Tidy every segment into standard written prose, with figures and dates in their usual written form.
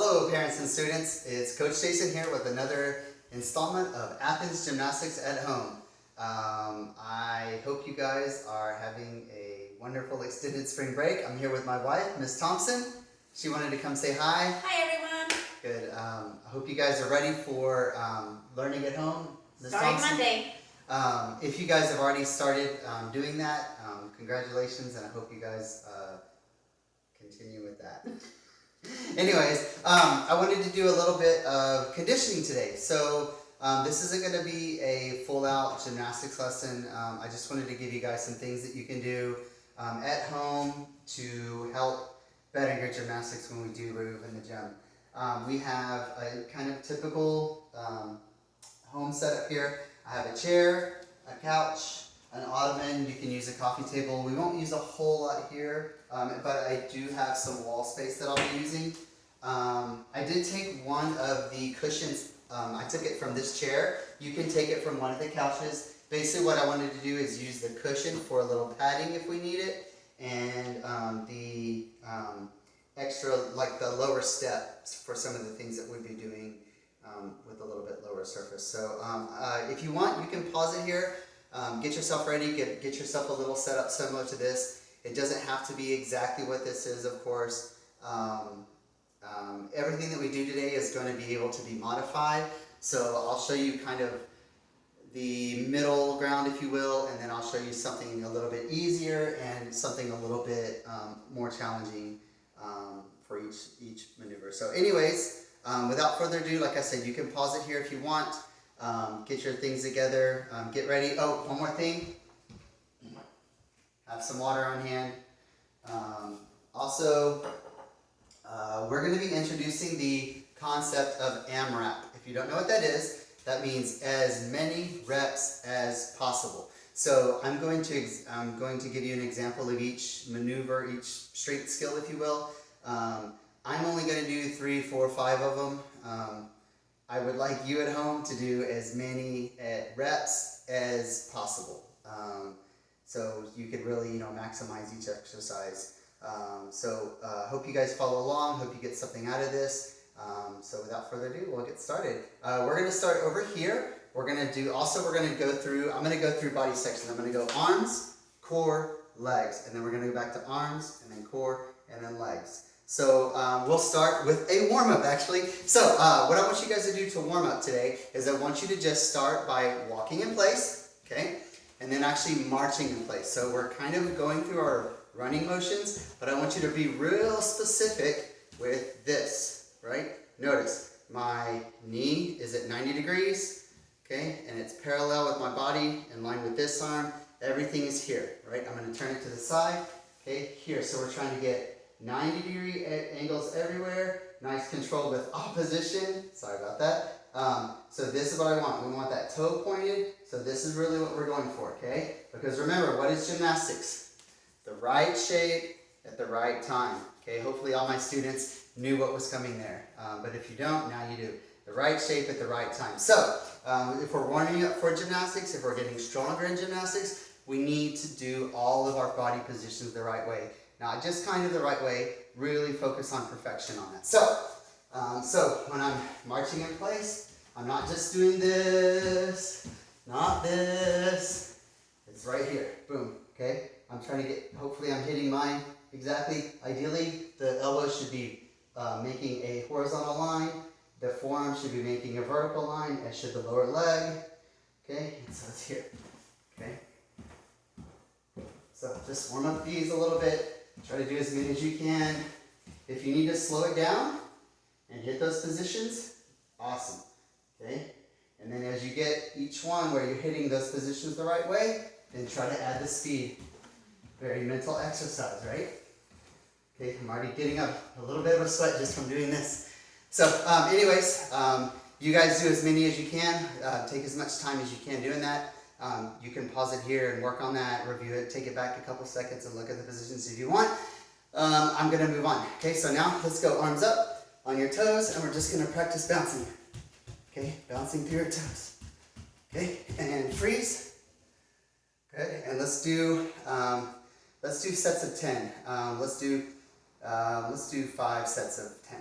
Hello parents and students, it's Coach Jason here with another installment of Athens Gymnastics at Home. I hope you guys are having a wonderful extended spring break. I'm here with my wife, Miss Thompson. She wanted to come say hi. Hi everyone. Good. I hope you guys are ready for learning at home. Ms. Starting Thompson. Monday. If you guys have already started doing that, congratulations, and I hope you guys continue with that. Anyways, I wanted to do a little bit of conditioning today. So this isn't going to be a full-out gymnastics lesson. I just wanted to give you guys some things that you can do at home to help better your gymnastics when we do move in the gym. We have a kind of typical home setup here. I have a chair, a couch, an ottoman. You can use a coffee table. We won't use a whole lot here, but I do have some wall space that I'll be using. I did take one of the cushions. I took it from this chair. You can take it from one of the couches. Basically what I wanted to do is use the cushion for a little padding if we need it, and the extra, like the lower steps for some of the things that we'd be doing with a little bit lower surface. So if you want, you can pause it here. Get yourself ready, get yourself a little setup similar to this. It doesn't have to be exactly what this is, of course. Everything that we do today is going to be able to be modified. So I'll show you kind of the middle ground, if you will, and then I'll show you something a little bit easier and something a little bit more challenging for each maneuver. So anyways, without further ado, like I said, you can pause it here if you want. Get your things together, get ready. Oh, one more thing. Have some water on hand. Also, we're going to be introducing the concept of AMRAP. If you don't know what that is, that means as many reps as possible. So I'm going to give you an example of each maneuver, each strength skill, if you will. I'm only going to do 3, 4, 5 of them. I would like you at home to do as many reps as possible. So you could really, maximize each exercise. So hope you guys follow along. Hope you get something out of this. So without further ado, we'll get started. We're going to start over here. I'm going to go through body sections. I'm going to go arms, core, legs, and then we're going to go back to arms, and then core, and then legs. So we'll start with a warm-up, actually. So what I want you guys to do to warm up today is I want you to just start by walking in place, okay? And then actually marching in place. So we're kind of going through our running motions, but I want you to be real specific with this, right? Notice my knee is at 90 degrees, okay? And it's parallel with my body, in line with this arm. Everything is here, right? I'm going to turn it to the side, okay? Here, so we're trying to get 90-degree angles everywhere. Nice control with opposition. Sorry about that. So this is what I want. We want that toe pointed. So this is really what we're going for, okay? Because remember, what is gymnastics? The right shape at the right time. Okay, hopefully all my students knew what was coming there. But if you don't, now you do. The right shape at the right time. So if we're warming up for gymnastics, if we're getting stronger in gymnastics, we need to do all of our body positions the right way. Not just kind of the right way, really focus on perfection on that. So when I'm marching in place, I'm not just doing this, not this. It's right here, boom, okay? I'm trying to get, hopefully I'm hitting mine exactly. Ideally, the elbow should be making a horizontal line. The forearm should be making a vertical line, as should the lower leg, okay? And so it's here, okay? So just warm up these a little bit. Try to do as many as you can. If you need to slow it down and hit those positions, awesome. Okay? And then as you get each one where you're hitting those positions the right way, then try to add the speed. Very mental exercise, right? Okay, I'm already getting a little bit of a sweat just from doing this. So anyways, you guys do as many as you can. Take as much time as you can doing that. You can pause it here and work on that, review it, take it back a couple seconds and look at the positions if you want. I'm going to move on. Okay, so now let's go arms up on your toes, and we're just going to practice bouncing. Okay, bouncing through your toes. Okay, and freeze. Good, and let's do sets of 10. Let's do 5 sets of 10.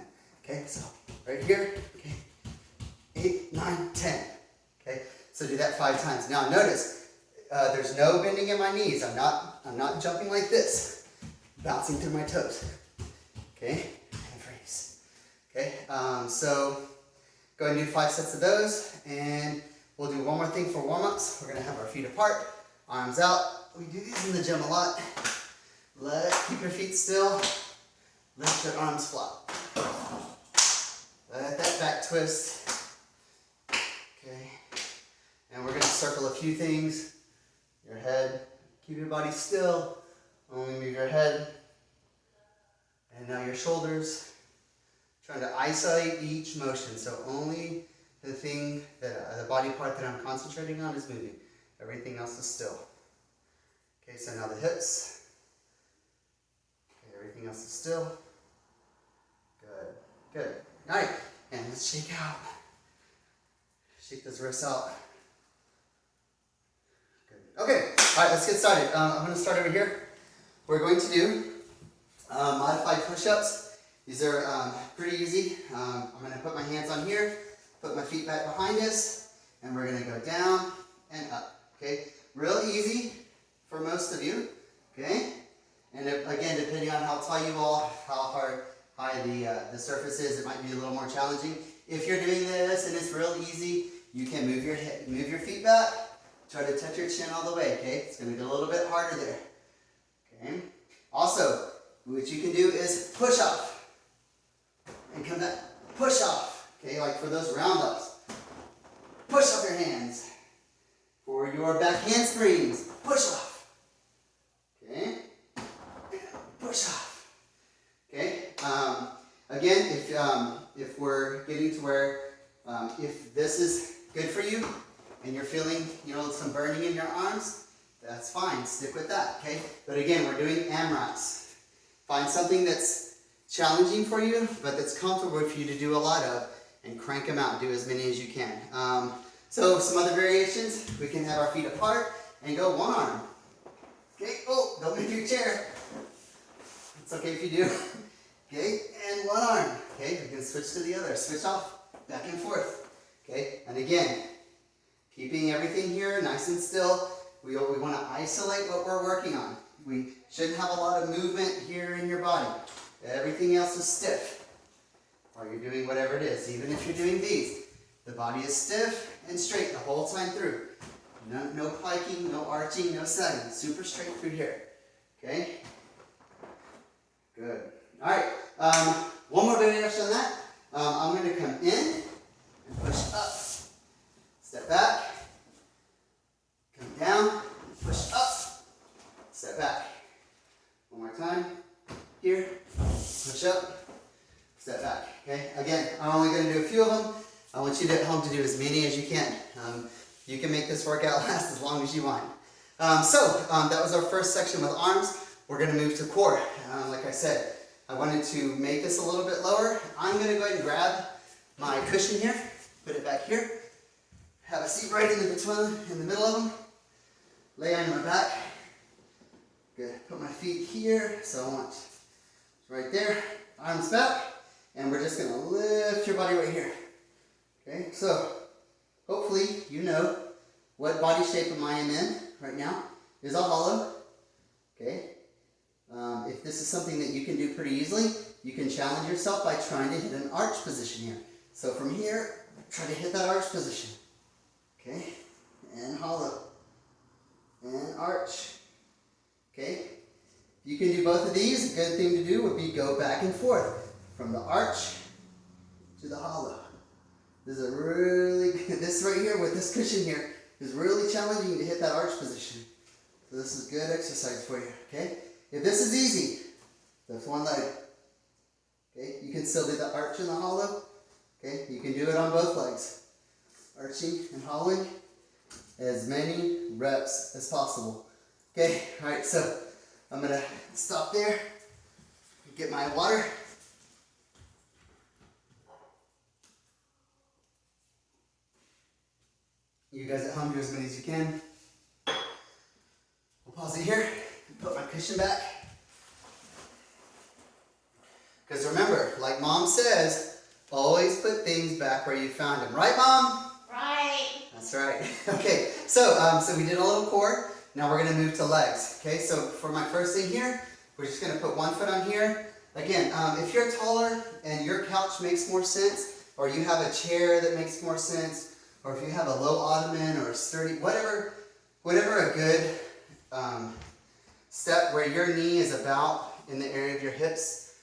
Okay, so right here, okay, 8, 9, 10. Okay, so do that 5 times. Now notice, there's no bending in my knees. I'm not jumping like this, bouncing through my toes. Okay, and freeze. Okay, so go ahead and do 5 sets of those, and we'll do one more thing for warm-ups. We're gonna have our feet apart, arms out. We do these in the gym a lot. Keep your feet still. Lift your arms flat. Let that back twist. Okay. And we're going to circle a few things. Your head. Keep your body still. Only move your head. And now your shoulders. Trying to isolate each motion. So only the thing, the body part that I'm concentrating on is moving. Everything else is still. Okay, so now the hips. Okay, everything else is still. Good. Good. All right, and let's shake out. Shake those wrists out. Good. Okay, all right, let's get started. I'm going to start over here. We're going to do modified push-ups. These are pretty easy. I'm going to put my hands on here, put my feet back behind us, and we're going to go down and up. Okay, real easy for most of you. Okay, and again, depending on how tall you are, how high the surface is, it might be a little more challenging. If you're doing this and it's real easy, you can move your feet back, try to touch your chin all the way, okay? It's going to get a little bit harder there, okay? Also, what you can do is push off and come back, push off, okay? Like for those round ups, push off your hands. For your back handsprings, push off, okay? Push off. Okay. Again, if we're getting to where if this is good for you and you're feeling some burning in your arms, that's fine. Stick with that. Okay. But again, we're doing AMRAPs. Find something that's challenging for you, but that's comfortable for you to do a lot of, and crank them out. Do as many as you can. So some other variations. We can have our feet apart and go one arm. Okay. Oh, don't move your chair. It's okay if you do. Okay, and one arm. Okay, we can switch to the other. Switch off, back and forth. Okay, and again, keeping everything here nice and still. We want to isolate what we're working on. We shouldn't have a lot of movement here in your body. Everything else is stiff while you're doing whatever it is. Even if you're doing these, the body is stiff and straight the whole time through. No piking, no arching, no sagging. Super straight through here. Okay? Good. All right. One more variation on that. I'm going to come in and push up. Step back. Come down. Push up. Step back. One more time. Here. Push up. Step back. Okay. Again, I'm only going to do a few of them. I want you at home to do as many as you can. You can make this workout last as long as you want. That was our first section with arms. We're going to move to core. Like I said, I wanted to make this a little bit lower. I'm going to go ahead and grab my cushion here, put it back here, have a seat right in the middle of them, lay on my back. Good. Put my feet here, so I want right there, arms back, and we're just going to lift your body right here. Okay, so hopefully you know what body shape I am in right now. Is a hollow. Okay. If this is something that you can do pretty easily, you can challenge yourself by trying to hit an arch position here. So from here, try to hit that arch position. Okay, and hollow, and arch. Okay, you can do both of these. A good thing to do would be go back and forth from the arch to the hollow. This is this right here with this cushion here is really challenging to hit that arch position. So this is good exercise for you. Okay. If this is easy, that's one leg. Okay, you can still do the arch and the hollow. Okay, you can do it on both legs. Arching and hollowing, as many reps as possible. Okay, all right, so I'm gonna stop there, get my water. You guys at home do as many as you can. We'll pause it here. Put my cushion back. Because remember, like mom says, Always put things back where you found them. Right, Mom? Right. That's right. Okay, so we did a little core. Now we're going to move to legs. Okay, so for my first thing here, we're just going to put one foot on here. Again, if you're taller and your couch makes more sense, or you have a chair that makes more sense, or if you have a low ottoman or a sturdy, whatever a good step where your knee is about in the area of your hips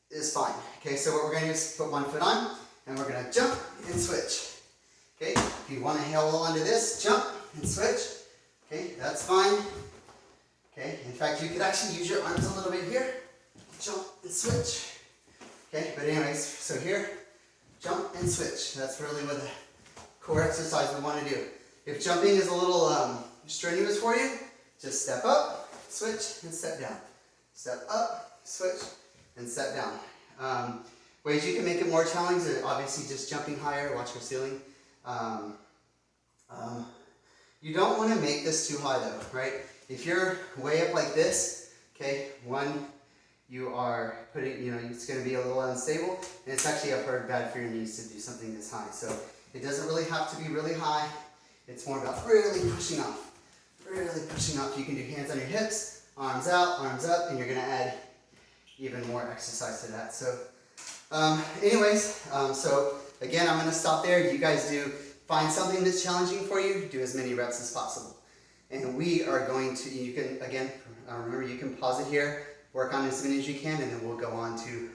is fine. Okay, so what we're going to do is put one foot on, and we're going to jump and switch. Okay, if you want to hold on to this, jump and switch. Okay, that's fine. Okay, in fact, you could actually use your arms a little bit here. Jump and switch. Okay, but anyways, so here, jump and switch. That's really what the core exercise we want to do. If jumping is a little strenuous for you, just step up, switch, and step down. Step up, switch, and step down. Ways you can make it more challenging are obviously just jumping higher, watch your ceiling. You don't want to make this too high though, right? If you're way up like this, okay, you are putting, it's going to be a little unstable, and it's actually, I've heard, bad for your knees to do something this high. So it doesn't really have to be really high. It's more about really pushing off. Really pushing off. You can do hands on your hips, arms out, arms up, and you're going to add even more exercise to that. So so again, I'm going to stop there. You guys do find something that's challenging for you. Do as many reps as possible. And we are going to, you can, again, remember you can pause it here, work on as many as you can, and then we'll go on to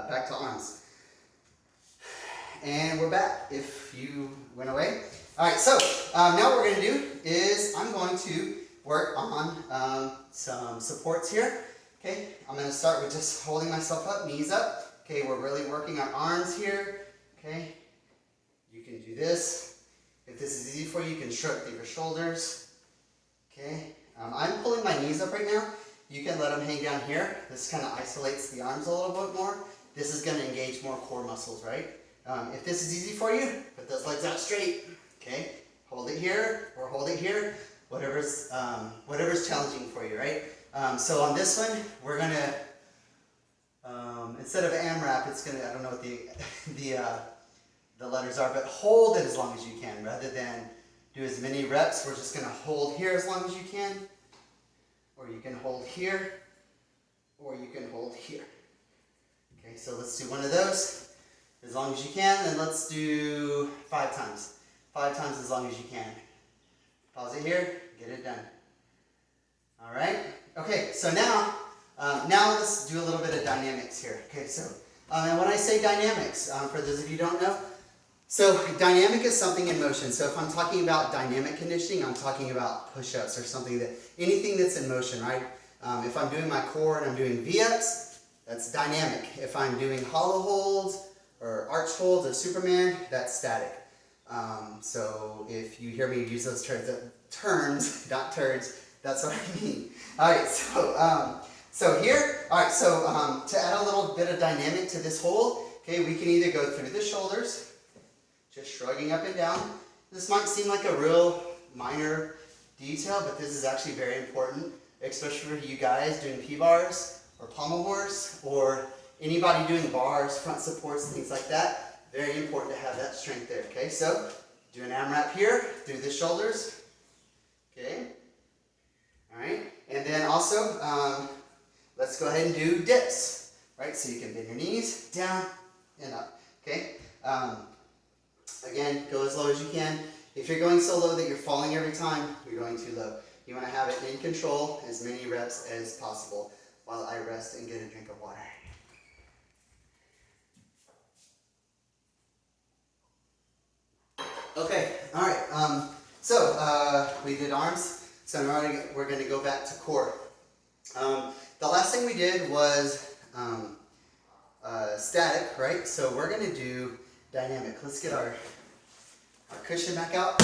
back to arms. And we're back if you went away. All right, so now what we're going to do is I'm going to work on some supports here. Okay, I'm going to start with just holding myself up, knees up. Okay, we're really working on arms here. Okay, you can do this. If this is easy for you, you can shrug through your shoulders. Okay, I'm pulling my knees up right now. You can let them hang down here. This kind of isolates the arms a little bit more. This is going to engage more core muscles, right? If this is easy for you, put those legs out straight. Okay, hold it here or hold it here. Whatever's challenging for you, right? So on this one, we're gonna instead of AMRAP, it's gonna, I don't know what the letters are, but hold it as long as you can rather than do as many reps. We're just gonna hold here as long as you can, or you can hold here, or you can hold here. Okay, so let's do one of those as long as you can, and let's do 5 times. 5 times as long as you can. Pause it here, get it done. All right. Okay, so now let's do a little bit of dynamics here. Okay, so and when I say dynamics, for those of you who don't know, so dynamic is something in motion. So if I'm talking about dynamic conditioning, I'm talking about push-ups or anything that's in motion, right? If I'm doing my core and I'm doing V-ups, that's dynamic. If I'm doing hollow holds or arch holds or Superman, that's static. So if you hear me use those terms, not turds, that's what I mean. All right, so here, all right, so to add a little bit of dynamic to this hold, okay, we can either go through the shoulders, just shrugging up and down. This might seem like a real minor detail, but this is actually very important, especially for you guys doing P-bars or pommel horse or anybody doing bars, front supports, things like that. Very important to have that strength there, okay? So, do an AMRAP here, through the shoulders, okay? All right, and then also, let's go ahead and do dips, right? So you can bend your knees, down, and up, okay? Again, go as low as you can. If you're going so low that you're falling every time, you're going too low. You want to have it in control, as many reps as possible, while I rest and get a drink of water. Okay, all right, so we did arms, so now we're going to go back to core. The last thing we did was static, right? So we're going to do dynamic. Let's get our cushion back out.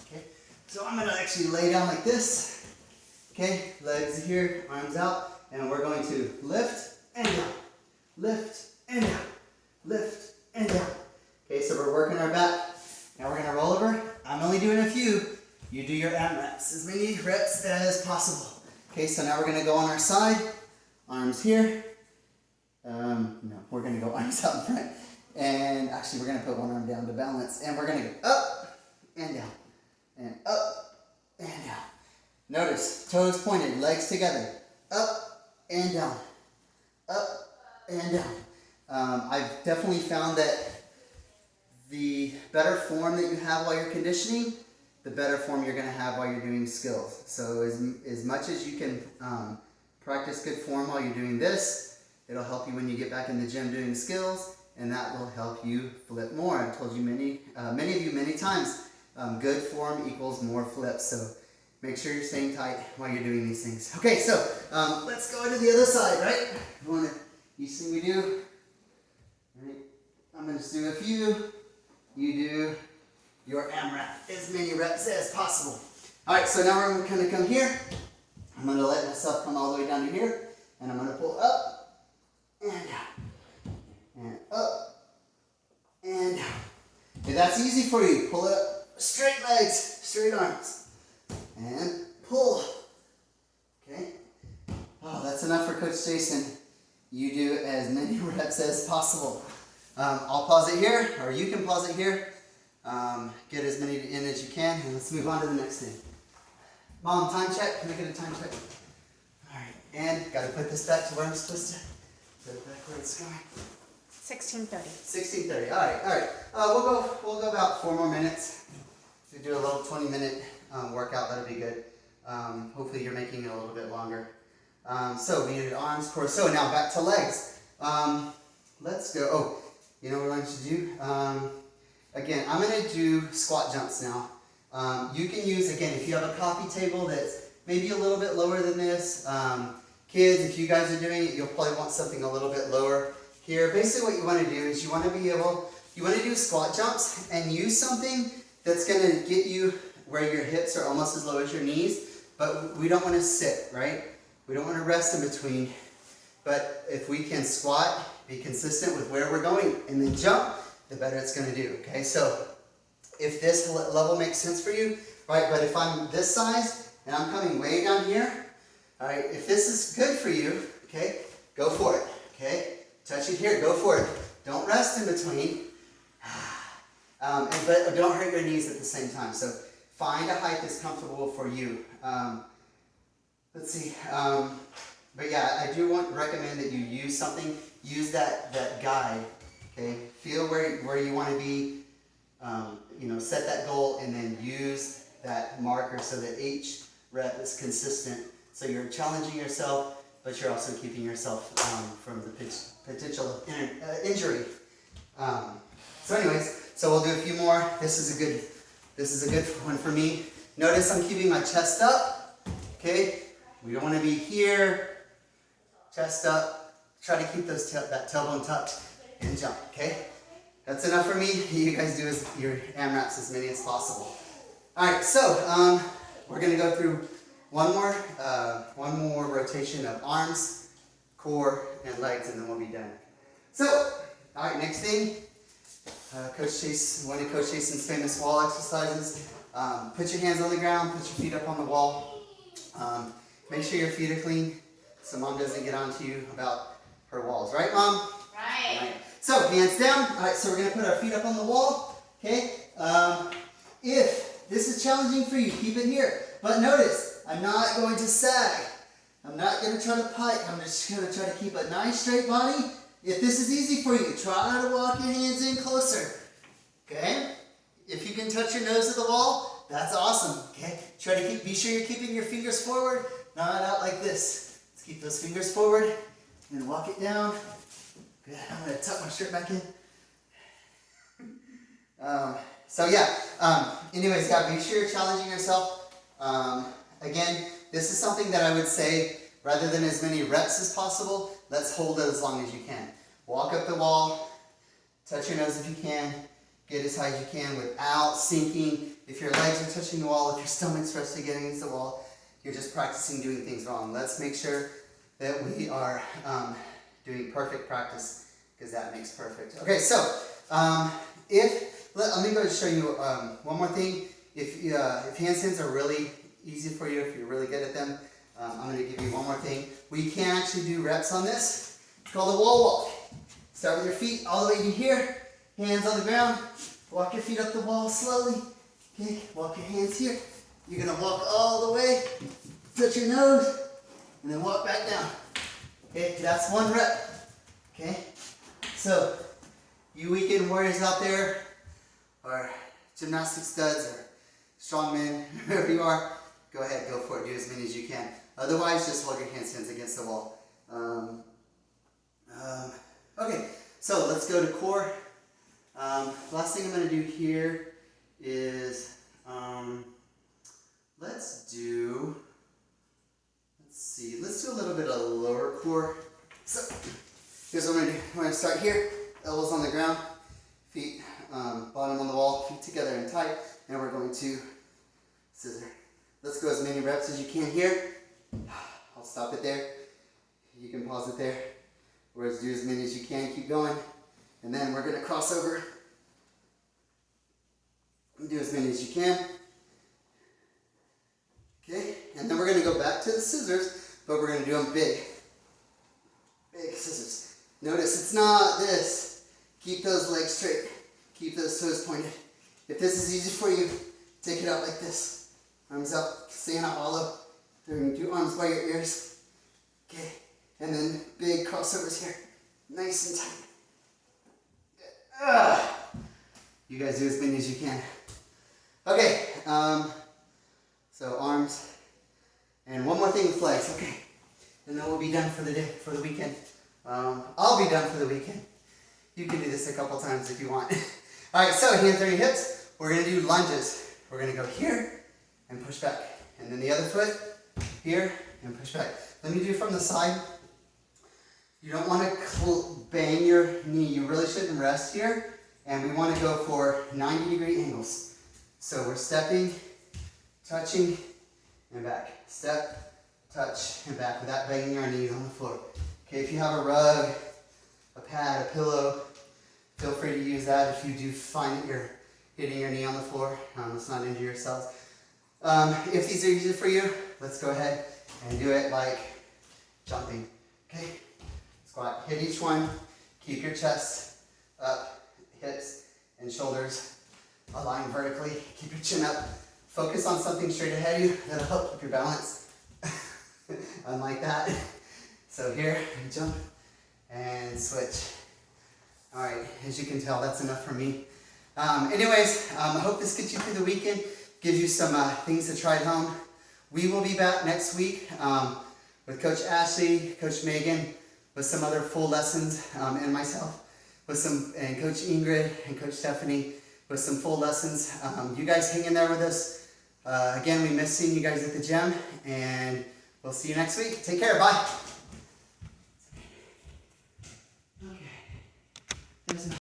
Okay, so I'm going to actually lay down like this. Okay, legs here, arms out, and we're going to lift and down, lift and down, lift and down. Okay, so we're working our back. Now we're going to roll over. I'm only doing a few. You do your AMRAPs, as many reps as possible. Okay, so now we're going to go on our side. Arms here. No, we're going to go arms out in front. And actually, we're going to put one arm down to balance. And we're going to go up and down. And up and down. Notice, toes pointed, legs together. Up and down. Up and down. I've definitely found that the better form that you have while you're conditioning, the better form you're going to have while you're doing skills. So as much as you can practice good form while you're doing this, it'll help you when you get back in the gym doing skills, and that will help you flip more. I've told you many of you many times, good form equals more flips. So make sure you're staying tight while you're doing these things. Okay, so let's go to the other side, right? Each thing we do, right? I'm going to just do a few. You do your AMRAP, as many reps as possible. All right, so now we're going to come here. I'm going to let myself come all the way down to here, and I'm going to pull up and down, and up and down. If that's easy for you, pull it up, straight legs, straight arms, and pull. Okay. Oh, that's enough for Coach Jason. You do as many reps as possible. I'll pause it here, or you can pause it here. Get as many in as you can, and let's move on to the next thing. Mom, time check. Can I get a time check? All right, and got to put this back to where I'm supposed to. Put it back where it's going. 16:30. 16:30. All right. We'll go about 4 more minutes to do a little 20-minute workout. That'll be good. Hopefully you're making it a little bit longer. So we did arms, core. So now back to legs. Let's go. Oh, you know what we're going to do? Again, I'm going to do squat jumps now. You can use, again, if you have a coffee table that's maybe a little bit lower than this. Kids, if you guys are doing it, you'll probably want something a little bit lower here. Basically what you want to do is you want to do squat jumps and use something that's going to get you where your hips are almost as low as your knees, but we don't want to sit, right? We don't want to rest in between. But if we can squat, be consistent with where we're going, and then jump, the better it's going to do, okay? So if this level makes sense for you, right, but if I'm this size and I'm coming way down here, all right, if this is good for you, okay, go for it, okay? Touch it here, go for it. Don't rest in between, but don't hurt your knees at the same time. So find a height that's comfortable for you. Let's see. But yeah, I do recommend that you use something. Use that guide. Okay. Feel where you want to be. Set that goal, and then use that marker so that each rep is consistent. So you're challenging yourself, but you're also keeping yourself from the potential injury. So anyways, so we'll do a few more. This is a good one for me. Notice I'm keeping my chest up. Okay. We don't want to be here. Chest up. Try to keep that tailbone tucked and jump. Okay. That's enough for me. You guys do your AMRAPs as many as possible. All right. So we're going to go through one more rotation of arms, core, and legs, and then we'll be done. So, all right. Next thing, one of Coach Jason's famous wall exercises. Put your hands on the ground. Put your feet up on the wall. Make sure your feet are clean so Mom doesn't get onto you about her walls. Right, Mom? Right. All right. So, hands down. All right, so we're going to put our feet up on the wall. Okay? If this is challenging for you, keep it here. But notice, I'm not going to sag. I'm not going to try to pike. I'm just going to try to keep a nice straight body. If this is easy for you, try to walk your hands in closer. Okay? If you can touch your nose to the wall, that's awesome. Okay? Be sure you're keeping your fingers forward, not out like this. Let's keep those fingers forward and walk it down. Good. I'm going to tuck my shirt back in. Anyways, be sure you're challenging yourself. Again, this is something that I would say, rather than as many reps as possible, let's hold it as long as you can. Walk up the wall, touch your nose if you can, get as high as you can without sinking. If your legs are touching the wall, if your stomach's resting against the wall, you're just practicing doing things wrong. Let's make sure that we are doing perfect practice, because that makes perfect. Okay, so let me go and show you one more thing. If handstands are really easy for you, if you're really good at them, I'm going to give you one more thing. We can actually do reps on this. It's called a wall walk. Start with your feet all the way to here. Hands on the ground. Walk your feet up the wall slowly. Okay, walk your hands here. You're gonna walk all the way, touch your nose, and then walk back down. Okay, that's 1 rep. Okay, so you weekend warriors out there, or gymnastic studs, or strongmen, wherever you are, go ahead, go for it. Do as many as you can. Otherwise, just hold your hands against the wall. Okay, so let's go to core. Last thing I'm going to do here is let's do a little bit of lower core. So here's what I'm going to do. I'm going to start here, elbows on the ground, feet bottom on the wall, feet together and tight, and we're going to scissor. Let's go as many reps as you can here. I'll stop it there. You can pause it there. Whereas do as many as you can, keep going. And then we're going to cross over. Do as many as you can. Okay, and then we're going to go back to the scissors, but we're going to do them big. Big scissors. Notice it's not this. Keep those legs straight. Keep those toes pointed. If this is easy for you, take it out like this. Arms out, stay in a hollow. Bring your arms by your ears. Okay, and then big crossovers here. Nice and tight. You guys do as many as you can. Okay, so arms, and one more thing with legs, okay, and then we'll be done for the day, for the weekend. I'll be done for the weekend. You can do this a couple times if you want. All right, so hands on your hips. We're gonna do lunges. We're gonna go here and push back, and then the other foot here and push back. Let me do it from the side. You don't want to bang your knee. You really shouldn't rest here. And we want to go for 90-degree angles. So we're stepping, touching, and back. Step, touch, and back without banging our knees on the floor. Okay, if you have a rug, a pad, a pillow, feel free to use that if you do find that you're hitting your knee on the floor. Let's not injure yourselves. If these are easy for you, let's go ahead and do it like jumping. Okay? Squat. Hit each one. Keep your chest up, hips and shoulders aligned vertically. Keep your chin up. Focus on something straight ahead of you. That'll help keep your balance. Unlike that. So here, jump and switch. All right, as you can tell, that's enough for me. Anyways, I hope this gets you through the weekend, gives you some things to try at home. We will be back next week with Coach Ashley, Coach Megan, with some other full lessons, and myself, and Coach Ingrid and Coach Stephanie with some full lessons. You guys hang in there with us. Again, we miss seeing you guys at the gym, and we'll see you next week. Take care. Bye. Okay. There's